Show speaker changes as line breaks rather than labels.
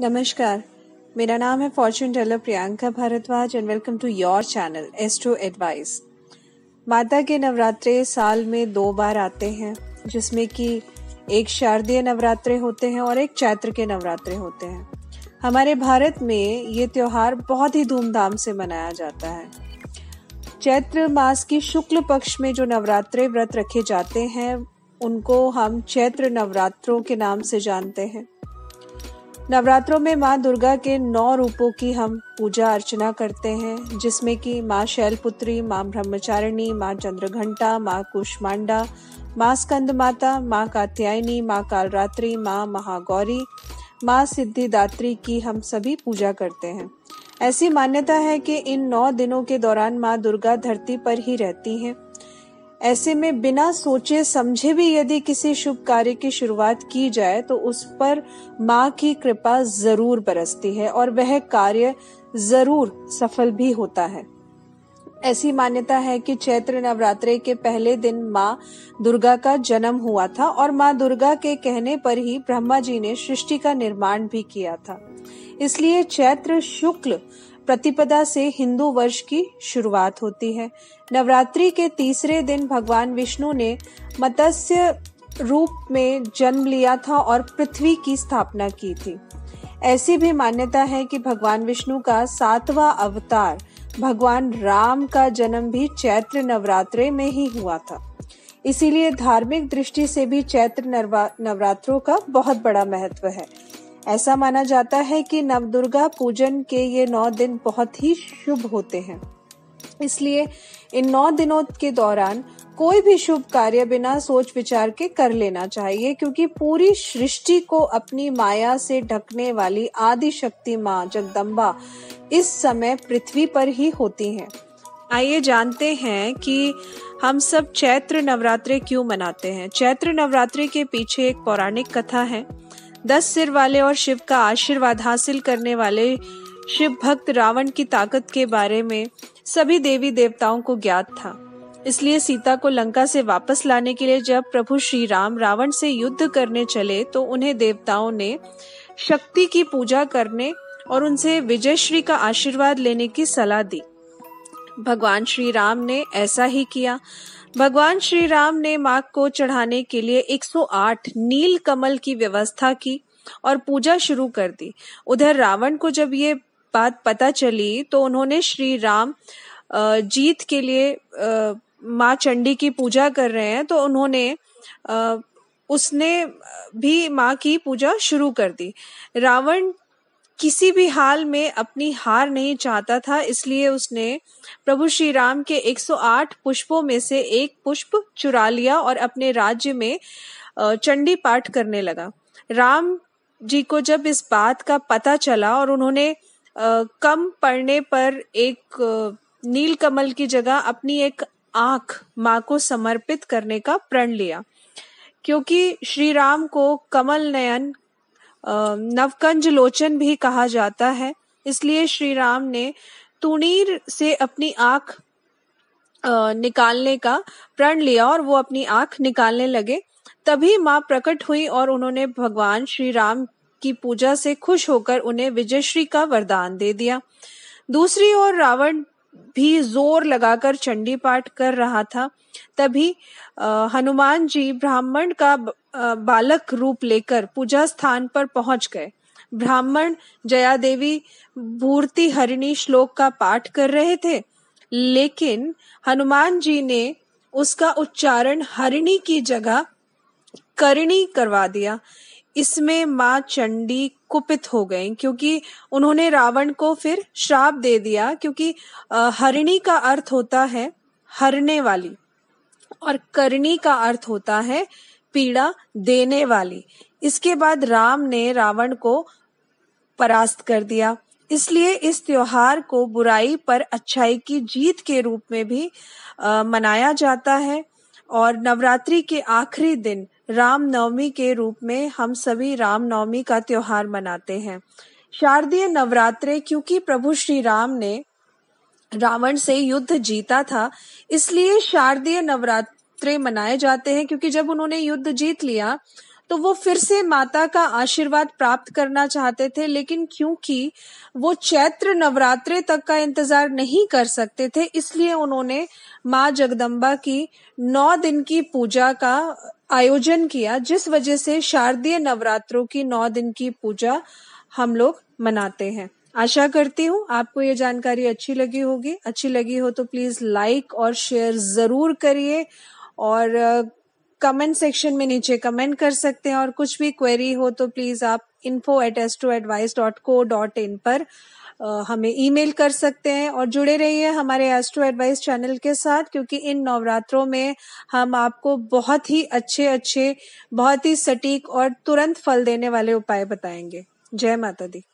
नमस्कार, मेरा नाम है fortune teller Priyanka Bhardwaj and welcome to your channel astro advice. माता के नवरात्रे साल में 2 बार आते हैं, जिसमें कि एक शारदीय नवरात्रे होते हैं और एक चैत्र के नवरात्रे होते हैं। हमारे भारत में ये त्योहार बहुत ही धूमधाम से मनाया जाता है। चैत्र मास की शुक्ल पक्ष में जो नवरात्रे व्रत रखे जाते हैं उनको हम चैत्र नवरात्रों के नाम से जानते हैं। नवरात्रों में माँ दुर्गा के 9 रूपों की हम पूजा अर्चना करते हैं, जिसमें कि माँ शैलपुत्री, माँ ब्रह्मचारिणी, माँ चंद्रघंटा, माँ कुष्मांडा, माँ स्कंद माता, माँ कात्यायनी, माँ कालरात्रि, माँ महागौरी, माँ सिद्धिदात्री की हम सभी पूजा करते हैं। ऐसी मान्यता है कि इन 9 दिनों के दौरान माँ दुर्गा धरती पर ही रहती हैं। ऐसे में बिना सोचे समझे भी यदि किसी शुभ कार्य की शुरुआत की जाए तो उस पर माँ की कृपा जरूर बरसती है और वह कार्य जरूर सफल भी होता है। ऐसी मान्यता है कि चैत्र नवरात्रे के पहले दिन माँ दुर्गा का जन्म हुआ था और माँ दुर्गा के कहने पर ही ब्रह्मा जी ने सृष्टि का निर्माण भी किया था। इसलिए चैत्र शुक्ल प्रतिपदा से हिंदू वर्ष की शुरुआत होती है। नवरात्रि के तीसरे दिन भगवान विष्णु ने मत्स्य रूप में जन्म लिया था और पृथ्वी की स्थापना की थी। ऐसी भी मान्यता है कि भगवान विष्णु का 7वां अवतार भगवान राम का जन्म भी चैत्र नवरात्रे में ही हुआ था। इसीलिए धार्मिक दृष्टि से भी चैत्र नवरात्रों का बहुत बड़ा महत्व है। ऐसा माना जाता है कि नवदुर्गा पूजन के ये 9 दिन बहुत ही शुभ होते हैं। इसलिए इन 9 दिनों के दौरान कोई भी शुभ कार्य बिना सोच विचार के कर लेना चाहिए, क्योंकि पूरी सृष्टि को अपनी माया से ढकने वाली आदि शक्ति माँ जगदम्बा इस समय पृथ्वी पर ही होती हैं। आइए जानते हैं कि हम सब चैत्र नवरात्रे क्यों मनाते हैं। चैत्र नवरात्रे के पीछे एक पौराणिक कथा है। 10 सिर वाले और शिव का आशीर्वाद हासिल करने वाले शिव भक्त रावण की ताकत के बारे में सभी देवी देवताओं को ज्ञात था। इसलिए सीता को लंका से वापस लाने के लिए जब प्रभु श्री राम रावण से युद्ध करने चले तो उन्हें देवताओं ने शक्ति की पूजा करने और उनसे विजयश्री का आशीर्वाद लेने की सलाह दी। भगवान श्री राम ने ऐसा ही किया। भगवान श्री राम ने मां को चढ़ाने के लिए 108 नील कमल की व्यवस्था की और पूजा शुरू कर दी। उधर रावण को जब ये बात पता चली तो उन्होंने श्री राम जीत के लिए मां चंडी की पूजा कर रहे हैं, तो उसने भी मां की पूजा शुरू कर दी। रावण किसी भी हाल में अपनी हार नहीं चाहता था, इसलिए उसने प्रभु श्री राम के 108 पुष्पों में से एक पुष्प चुरा लिया और अपने राज्य में चंडी पाठ करने लगा। राम जी को जब इस बात का पता चला और उन्होंने कम पड़ने पर एक नीलकमल की जगह अपनी एक आंख मां को समर्पित करने का प्रण लिया। क्योंकि श्री राम को कमल नयन नवकंज लोचन भी कहा जाता है, इसलिए श्री राम ने तुणीर से अपनी आंख निकालने का प्रण लिया और वो अपनी आंख निकालने लगे। तभी मां प्रकट हुई और उन्होंने भगवान श्री राम की पूजा से खुश होकर उन्हें विजयश्री का वरदान दे दिया। दूसरी ओर रावण भी जोर लगाकर चंडी पाठ कर रहा था। तभी हनुमान जी ब्राह्मण का बालक रूप लेकर पूजा स्थान पर पहुंच गए। ब्राह्मण जया देवी भूर्ति हरिणी श्लोक का पाठ कर रहे थे, लेकिन हनुमान जी ने उसका उच्चारण हरिणी की जगह करणी करवा दिया। इसमें मां चंडी कुपित हो गईं, क्योंकि उन्होंने रावण को फिर श्राप दे दिया, क्योंकि हरिणी का अर्थ होता है हरने वाली और करणी का अर्थ होता है पीड़ा देने वाली। इसके बाद राम ने रावण को परास्त कर दिया। इसलिए इस त्योहार को बुराई पर अच्छाई की जीत के रूप में भी मनाया जाता है और नवरात्रि के आखिरी दिन राम नवमी के रूप में हम सभी राम नवमी का त्योहार मनाते हैं। शारदीय नवरात्रे, क्योंकि प्रभु श्री राम ने रावण से युद्ध जीता था, इसलिए शारदीय नवरात्रे मनाए जाते हैं, क्योंकि जब उन्होंने युद्ध जीत लिया तो वो फिर से माता का आशीर्वाद प्राप्त करना चाहते थे, लेकिन क्योंकि वो चैत्र नवरात्रे तक का इंतजार नहीं कर सकते थे, इसलिए उन्होंने माँ जगदम्बा की 9 दिन की पूजा का आयोजन किया, जिस वजह से शारदीय नवरात्रों की 9 दिन की पूजा हम लोग मनाते हैं। आशा करती हूँ आपको ये जानकारी अच्छी लगी होगी। अच्छी लगी हो तो प्लीज लाइक और शेयर जरूर करिए, और कमेंट सेक्शन में नीचे कमेंट कर सकते हैं, और कुछ भी क्वेरी हो तो प्लीज आप info@astroadvice.co.in पर हमें ईमेल कर सकते हैं। और जुड़े रहिए हमारे एस्ट्रो एडवाइस चैनल के साथ, क्योंकि इन नवरात्रों में हम आपको बहुत ही अच्छे बहुत ही सटीक और तुरंत फल देने वाले उपाय बताएंगे। जय माता दी।